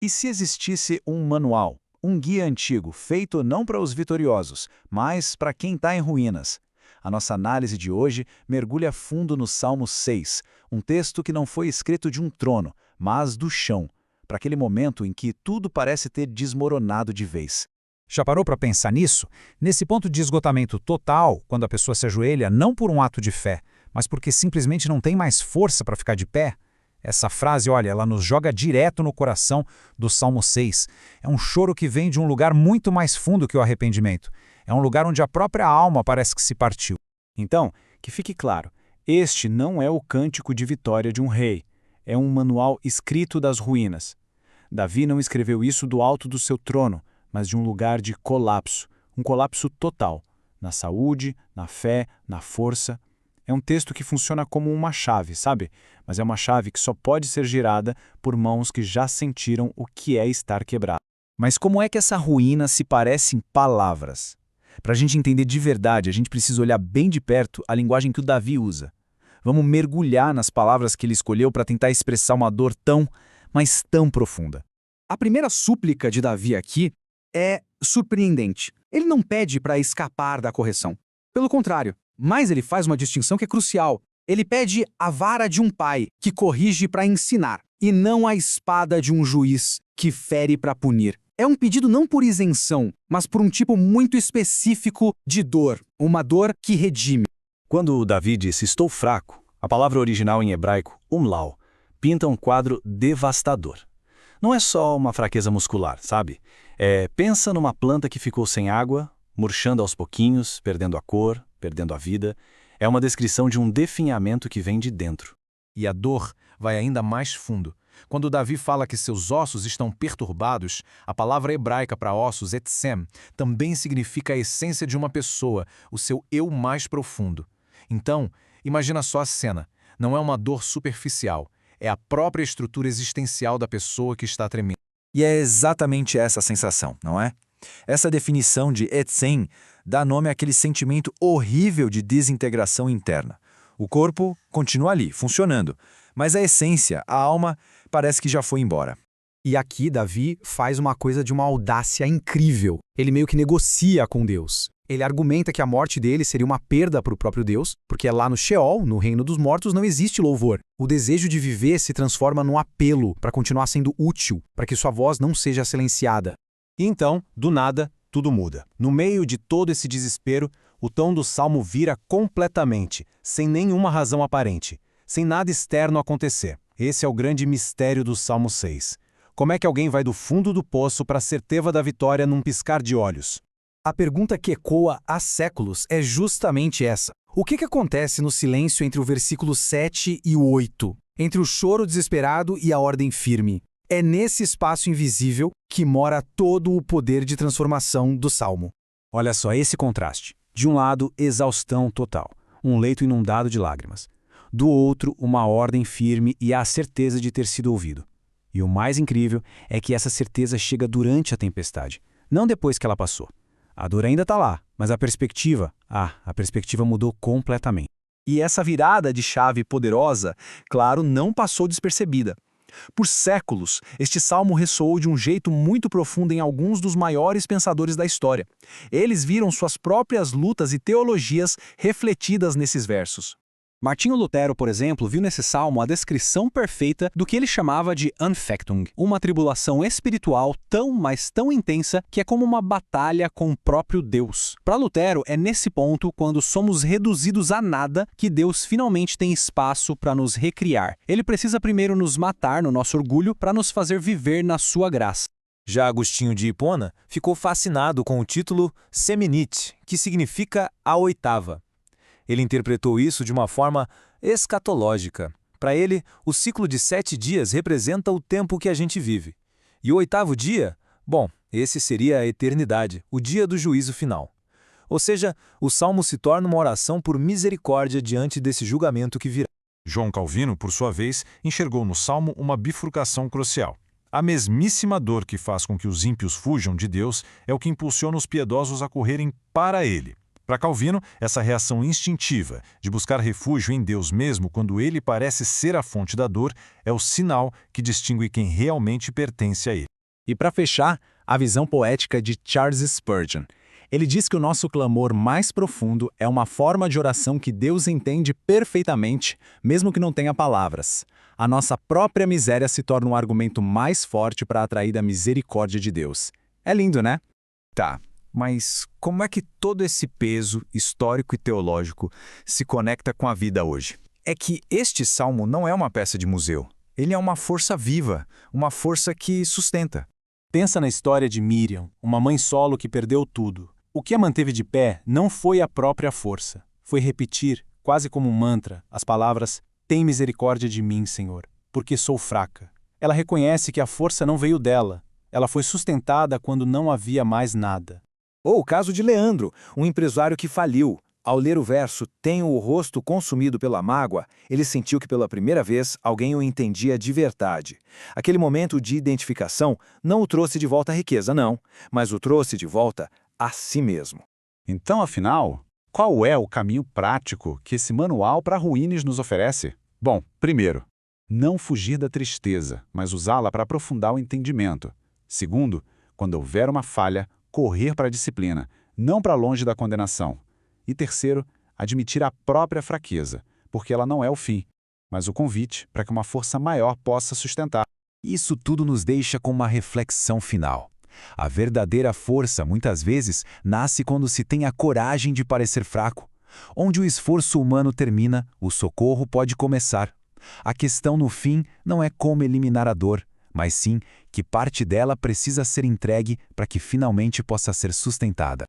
E se existisse um manual, um guia antigo, feito não para os vitoriosos, mas para quem está em ruínas? A nossa análise de hoje mergulha fundo no Salmo 6, um texto que não foi escrito de um trono, mas do chão, para aquele momento em que tudo parece ter desmoronado de vez. Já parou para pensar nisso? Nesse ponto de esgotamento total, quando a pessoa se ajoelha não por um ato de fé, mas porque simplesmente não tem mais força para ficar de pé? Essa frase, olha, ela nos joga direto no coração do Salmo 6. É um choro que vem de um lugar muito mais fundo que o arrependimento. É um lugar onde a própria alma parece que se partiu. Então, que fique claro, este não é o cântico de vitória de um rei. É um manual escrito das ruínas. Davi não escreveu isso do alto do seu trono, mas de um lugar de colapso, um colapso total, na saúde, na fé, na força. É um texto que funciona como uma chave, sabe? Mas é uma chave que só pode ser girada por mãos que já sentiram o que é estar quebrado. Mas como é que essa ruína se parece em palavras? Para a gente entender de verdade, a gente precisa olhar bem de perto a linguagem que o Davi usa. Vamos mergulhar nas palavras que ele escolheu para tentar expressar uma dor tão, mas tão profunda. A primeira súplica de Davi aqui é surpreendente. Ele não pede para escapar da correção. Pelo contrário, mas ele faz uma distinção que é crucial. Ele pede a vara de um pai que corrige para ensinar, e não a espada de um juiz que fere para punir. É um pedido não por isenção, mas por um tipo muito específico de dor, uma dor que redime. Quando o Davi disse "estou fraco", a palavra original em hebraico, umlau, pinta um quadro devastador. Não é só uma fraqueza muscular, sabe? Pensa numa planta que ficou sem água, murchando aos pouquinhos, perdendo a cor, perdendo a vida. É uma descrição de um definhamento que vem de dentro. E a dor vai ainda mais fundo. Quando Davi fala que seus ossos estão perturbados, a palavra hebraica para ossos, etsem, também significa a essência de uma pessoa, o seu eu mais profundo. Então, imagina só a cena. Não é uma dor superficial, é a própria estrutura existencial da pessoa que está tremendo. E é exatamente essa a sensação, não é? Essa definição de etsem dá nome àquele sentimento horrível de desintegração interna. O corpo continua ali, funcionando, mas a essência, a alma, parece que já foi embora. E aqui Davi faz uma coisa de uma audácia incrível. Ele meio que negocia com Deus. Ele argumenta que a morte dele seria uma perda para o próprio Deus, porque lá no Sheol, no reino dos mortos, não existe louvor. O desejo de viver se transforma num apelo para continuar sendo útil, para que sua voz não seja silenciada. E então, do nada, tudo muda. No meio de todo esse desespero, o tom do salmo vira completamente, sem nenhuma razão aparente, sem nada externo acontecer. Esse é o grande mistério do Salmo 6. Como é que alguém vai do fundo do poço para a certeza da vitória num piscar de olhos? A pergunta que ecoa há séculos é justamente essa. O que acontece no silêncio entre o versículo 7 e o 8? Entre o choro desesperado e a ordem firme? É nesse espaço invisível que mora todo o poder de transformação do Salmo. Olha só esse contraste. De um lado, exaustão total, um leito inundado de lágrimas. Do outro, uma ordem firme e a certeza de ter sido ouvido. E o mais incrível é que essa certeza chega durante a tempestade, não depois que ela passou. A dor ainda está lá, mas a perspectiva mudou completamente. E essa virada de chave poderosa, claro, não passou despercebida. Por séculos, este salmo ressoou de um jeito muito profundo em alguns dos maiores pensadores da história. Eles viram suas próprias lutas e teologias refletidas nesses versos. Martinho Lutero, por exemplo, viu nesse salmo a descrição perfeita do que ele chamava de Anfechtung, uma tribulação espiritual tão, mas tão intensa que é como uma batalha com o próprio Deus. Para Lutero, é nesse ponto, quando somos reduzidos a nada, que Deus finalmente tem espaço para nos recriar. Ele precisa primeiro nos matar no nosso orgulho para nos fazer viver na sua graça. Já Agostinho de Hipona ficou fascinado com o título Seminit, que significa a oitava. Ele interpretou isso de uma forma escatológica. Para ele, o ciclo de 7 dias representa o tempo que a gente vive. E o 8º dia? Bom, esse seria a eternidade, o dia do juízo final. Ou seja, o salmo se torna uma oração por misericórdia diante desse julgamento que virá. João Calvino, por sua vez, enxergou no salmo uma bifurcação crucial. A mesmíssima dor que faz com que os ímpios fujam de Deus é o que impulsiona os piedosos a correrem para ele. Para Calvino, essa reação instintiva de buscar refúgio em Deus mesmo quando ele parece ser a fonte da dor é o sinal que distingue quem realmente pertence a ele. E para fechar, a visão poética de Charles Spurgeon. Ele diz que o nosso clamor mais profundo é uma forma de oração que Deus entende perfeitamente, mesmo que não tenha palavras. A nossa própria miséria se torna um argumento mais forte para atrair a misericórdia de Deus. É lindo, né? Tá, mas como é que todo esse peso histórico e teológico se conecta com a vida hoje? É que este salmo não é uma peça de museu. Ele é uma força viva, uma força que sustenta. Pensa na história de Miriam, uma mãe solo que perdeu tudo. O que a manteve de pé não foi a própria força. Foi repetir, quase como um mantra, as palavras "Tem misericórdia de mim, Senhor, porque sou fraca". Ela reconhece que a força não veio dela. Ela foi sustentada quando não havia mais nada. Ou o caso de Leandro, um empresário que faliu. Ao ler o verso "Tenho o rosto consumido pela mágoa", ele sentiu que pela primeira vez alguém o entendia de verdade. Aquele momento de identificação não o trouxe de volta à riqueza, não, mas o trouxe de volta a si mesmo. Então, afinal, qual é o caminho prático que esse manual para ruínes nos oferece? Bom, primeiro, não fugir da tristeza, mas usá-la para aprofundar o entendimento. Segundo, quando houver uma falha, correr para a disciplina, não para longe da condenação. E terceiro, admitir a própria fraqueza, porque ela não é o fim, mas o convite para que uma força maior possa sustentar. Isso tudo nos deixa com uma reflexão final. A verdadeira força, muitas vezes, nasce quando se tem a coragem de parecer fraco. Onde o esforço humano termina, o socorro pode começar. A questão, no fim, não é como eliminar a dor, mas sim que parte dela precisa ser entregue para que finalmente possa ser sustentada.